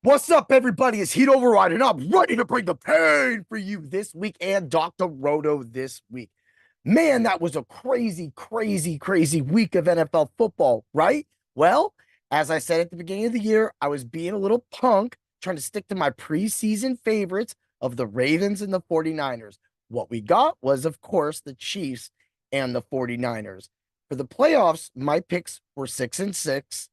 What's up, everybody? It's Heat Override, and I'm ready to bring the pain for you this week and Dr. Roto this week. Man, that was a crazy, crazy, crazy week of NFL football, right? Well, as I said at the beginning of the year, I was being a little punk, trying to stick to my preseason favorites of the Ravens and the 49ers. What we got was, of course, the Chiefs and the 49ers. For the playoffs, my picks were 6-6.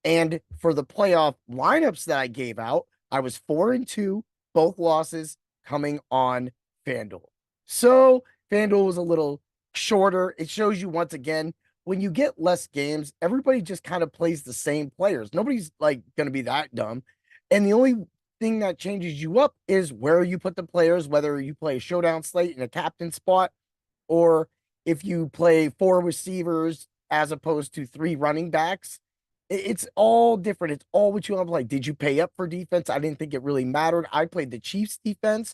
And for the playoff lineups that I gave out, I was 4-2, both losses coming on FanDuel. So FanDuel was a little shorter. It shows you once again, when you get less games, everybody just kind of plays the same players. Nobody's like going to be that dumb. And the only thing that changes you up is where you put the players, whether you play a showdown slate in a captain spot, or if you play four receivers as opposed to three running backs. It's all different. It's all what you want to play. Did you pay up for defense? I didn't think it really mattered. I played the Chiefs defense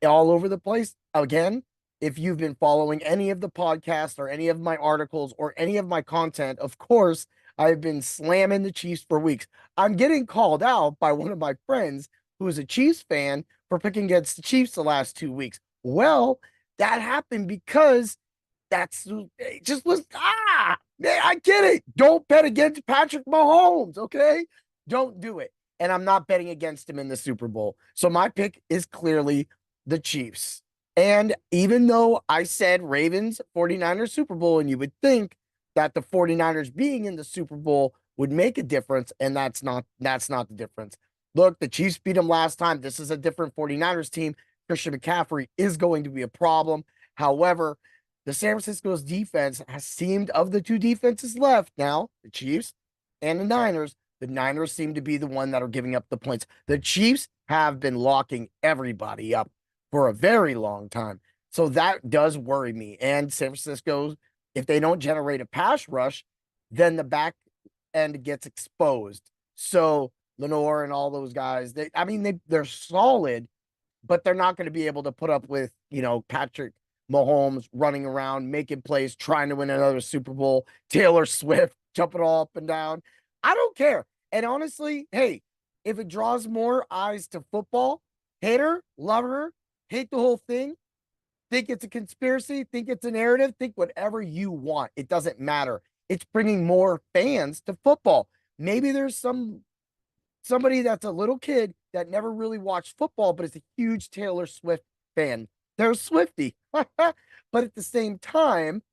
all over the place. Again, if you've been following any of the podcasts or any of my articles or any of my content, of course, I've been slamming the Chiefs for weeks. I'm getting called out by one of my friends who is a Chiefs fan for picking against the Chiefs the last 2 weeks. Well, that happened because that's it just was I get it. Don't bet against Patrick Mahomes, okay? Don't do it. And I'm not betting against him in the Super Bowl. So my pick is clearly the Chiefs. And even though I said Ravens 49ers Super Bowl, and you would think that the 49ers being in the Super Bowl would make a difference, and that's not the difference. Look, the Chiefs beat them last time. This is a different 49ers team. Christian McCaffrey is going to be a problem. However, the San Francisco's defense has seemed, of the two defenses left now, the Chiefs and the Niners seem to be the one that are giving up the points. The Chiefs have been locking everybody up for a very long time. So that does worry me. And San Francisco, if they don't generate a pass rush, then the back end gets exposed. So Lenore and all those guys, they're solid, but they're not going to be able to put up with, Patrick Mahomes running around, making plays, trying to win another Super Bowl, Taylor Swift jumping all up and down. I don't care. And honestly, hey, if it draws more eyes to football, hate her, love her, hate the whole thing, think it's a conspiracy, think it's a narrative, think whatever you want. It doesn't matter. It's bringing more fans to football. Maybe there's somebody that's a little kid that never really watched football, but is a huge Taylor Swift fan. They're a Swifty. But at the same time,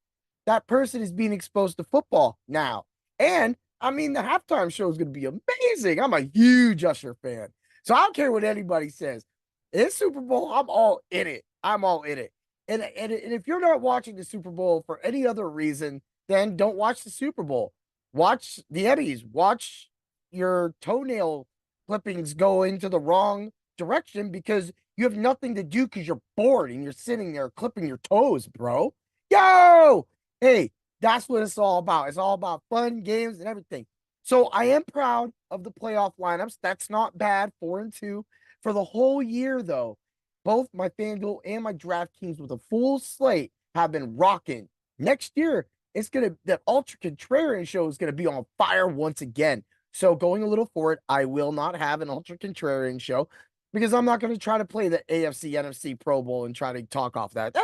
that person is being exposed to football now. And the halftime show is going to be amazing. I'm a huge Usher fan. So I don't care what anybody says. It's Super Bowl. I'm all in it. I'm all in it. And if you're not watching the Super Bowl for any other reason, then don't watch the Super Bowl. Watch the Emmys. Watch your toenail clippings go into the wrong direction because you have nothing to do because you're bored and you're sitting there clipping your toes, bro. Yo, hey, that's what it's all about. It's all about fun, games, and everything. So I am proud of the playoff lineups. That's not bad. 4-2 for the whole year, though. Both my FanDuel and my DraftKings with a full slate have been rocking. Next year, that Ultra Contrarian show is gonna be on fire once again. So going a little forward, I will not have an Ultra Contrarian show because I'm not going to try to play the AFC NFC Pro Bowl and try to talk off that.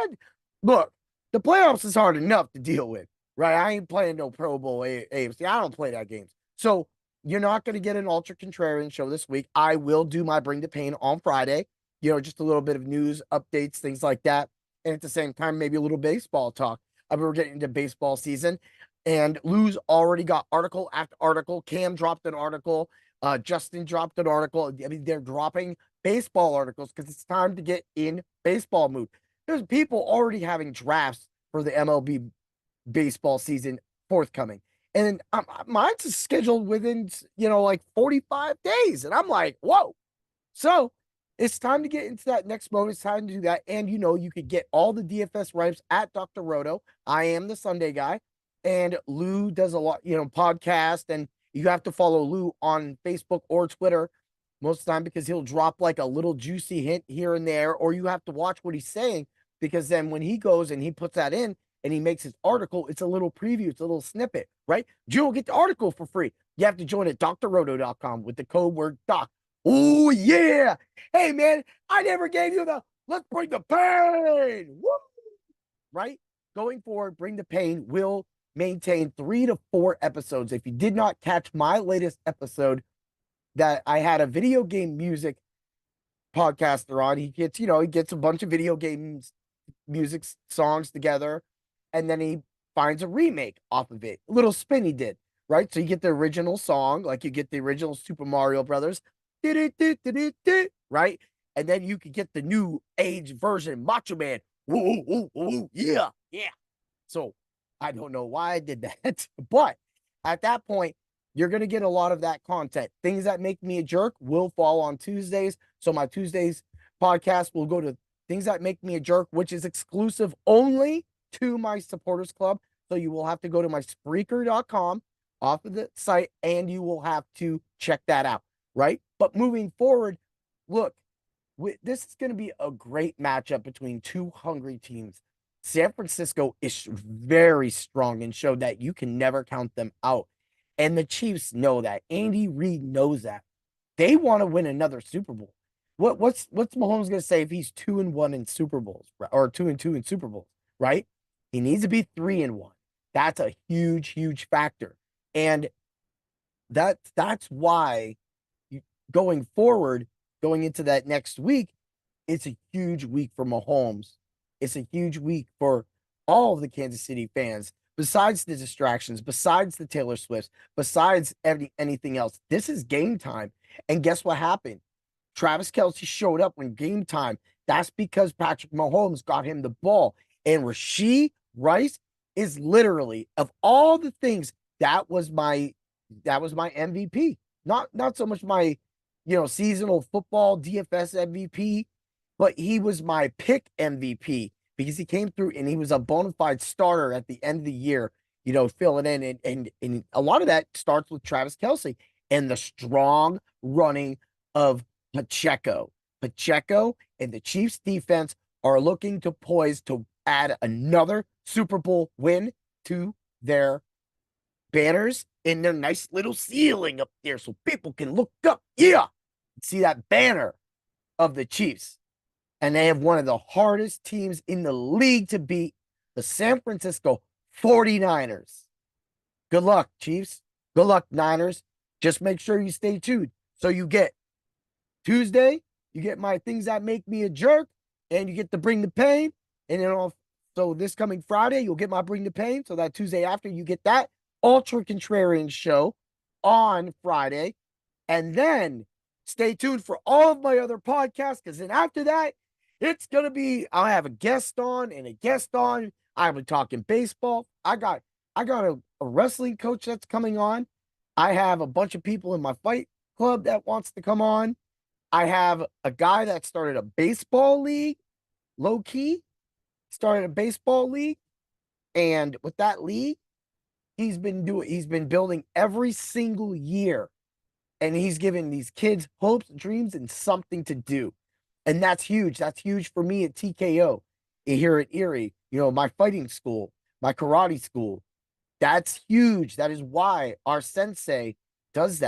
Look, the playoffs is hard enough to deal with, right? I ain't playing no Pro Bowl AFC. I don't play that games. So you're not going to get an Ultra Contrarian show this week. I will do my Bring the Pain on Friday, just a little bit of news, updates, things like that. And at the same time, maybe a little baseball talk. We're getting into baseball season. And Lou's already got article after article. Cam dropped an article. Justin dropped an article. They're dropping baseball articles because it's time to get in baseball mood. There's people already having drafts for the MLB baseball season forthcoming. And mine's scheduled within, like 45 days. And I'm like, whoa. So it's time to get into that next mode. It's time to do that. And, you could get all the DFS rights at Dr. Roto. I am the Sunday guy. And Lou does a lot, podcast, and you have to follow Lou on Facebook or Twitter most of the time because he'll drop like a little juicy hint here and there, or you have to watch what he's saying because then when he goes and he puts that in and he makes his article, it's a little preview, it's a little snippet, right? You don't get the article for free. You have to join at drroto.com with the code word doc Oh, yeah. Hey, man, I never gave you the let's bring the pain. Woo! Right? Going forward, Bring the Pain will maintain 3 to 4 episodes. If you did not catch my latest episode, that I had a video game music podcaster on, he gets a bunch of video games music songs together, and then he finds a remake off of it. A little spin he did, right? So you get the original song, like you get the original Super Mario Brothers, right? And then you could get the new age version, Macho Man. Woo, woo, woo, yeah, yeah. So I don't know why I did that, but at that point, you're going to get a lot of that content. Things that make me a jerk will fall on Tuesdays. So my Tuesdays podcast will go to Things That Make Me a Jerk, which is exclusive only to my supporters club. So you will have to go to my Spreaker.com off of the site and you will have to check that out, right? But moving forward, look, this is going to be a great matchup between two hungry teams. San Francisco is very strong and showed that you can never count them out. And the Chiefs know that. Andy Reid knows that. They want to win another Super Bowl. What's Mahomes going to say if he's 2-1 in Super Bowls or 2-2 in Super Bowls, right? He needs to be 3-1. That's a huge factor. And that's why going forward, going into that next week, it's a huge week for Mahomes. It's a huge week for all of the Kansas City fans. Besides the distractions, besides the Taylor Swifts, besides anything else, this is game time. And guess what happened? Travis Kelce showed up when game time. That's because Patrick Mahomes got him the ball. And Rashee Rice is literally, of all the things, that was my MVP. Not so much my, seasonal football DFS MVP, but he was my pick MVP because he came through and he was a bona fide starter at the end of the year, filling in. And a lot of that starts with Travis Kelce and the strong running of Pacheco. Pacheco and the Chiefs defense are looking to poise to add another Super Bowl win to their banners in their nice little ceiling up there so people can look up. Yeah. See that banner of the Chiefs. And they have one of the hardest teams in the league to beat, the San Francisco 49ers. Good luck, Chiefs. Good luck, Niners. Just make sure you stay tuned. So you get Tuesday, you get my Things That Make Me a Jerk, and you get to Bring the Pain. And then so this coming Friday, you'll get my Bring the Pain. So that Tuesday after, you get that Ultra Contrarian show on Friday. And then stay tuned for all of my other podcasts, because then after that, it's going to be, I'll have a guest on and a guest on. I'll be talking baseball. I got a wrestling coach that's coming on. I have a bunch of people in my fight club that wants to come on. I have a guy that started a baseball league, low key, started a baseball league. And with that league, he's been building every single year. And he's giving these kids hopes, dreams, and something to do. And that's huge. That's huge for me at TKO here at Erie. My fighting school, my karate school. That's huge. That is why our sensei does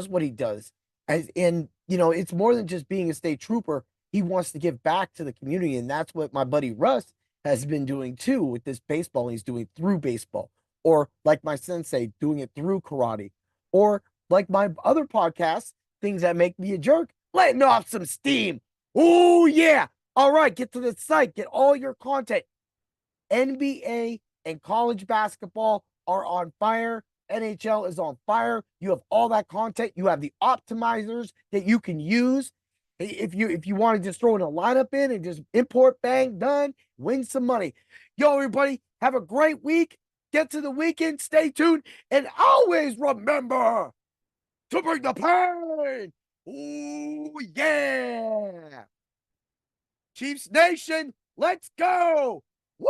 what he does. And it's more than just being a state trooper. He wants to give back to the community. And that's what my buddy Russ has been doing too with this baseball. He's doing through baseball, or like my sensei doing it through karate, or like my other podcasts, Things That Make Me a Jerk, letting off some steam. Oh, yeah. All right. Get to the site. Get all your content. NBA and college basketball are on fire. NHL is on fire. You have all that content. You have the optimizers that you can use. If you want to just throw in a lineup in and just import, bang, done, win some money. Yo, everybody, have a great week. Get to the weekend. Stay tuned. And always remember to bring the pain. Ooh, yeah. Chiefs Nation, let's go. Woo!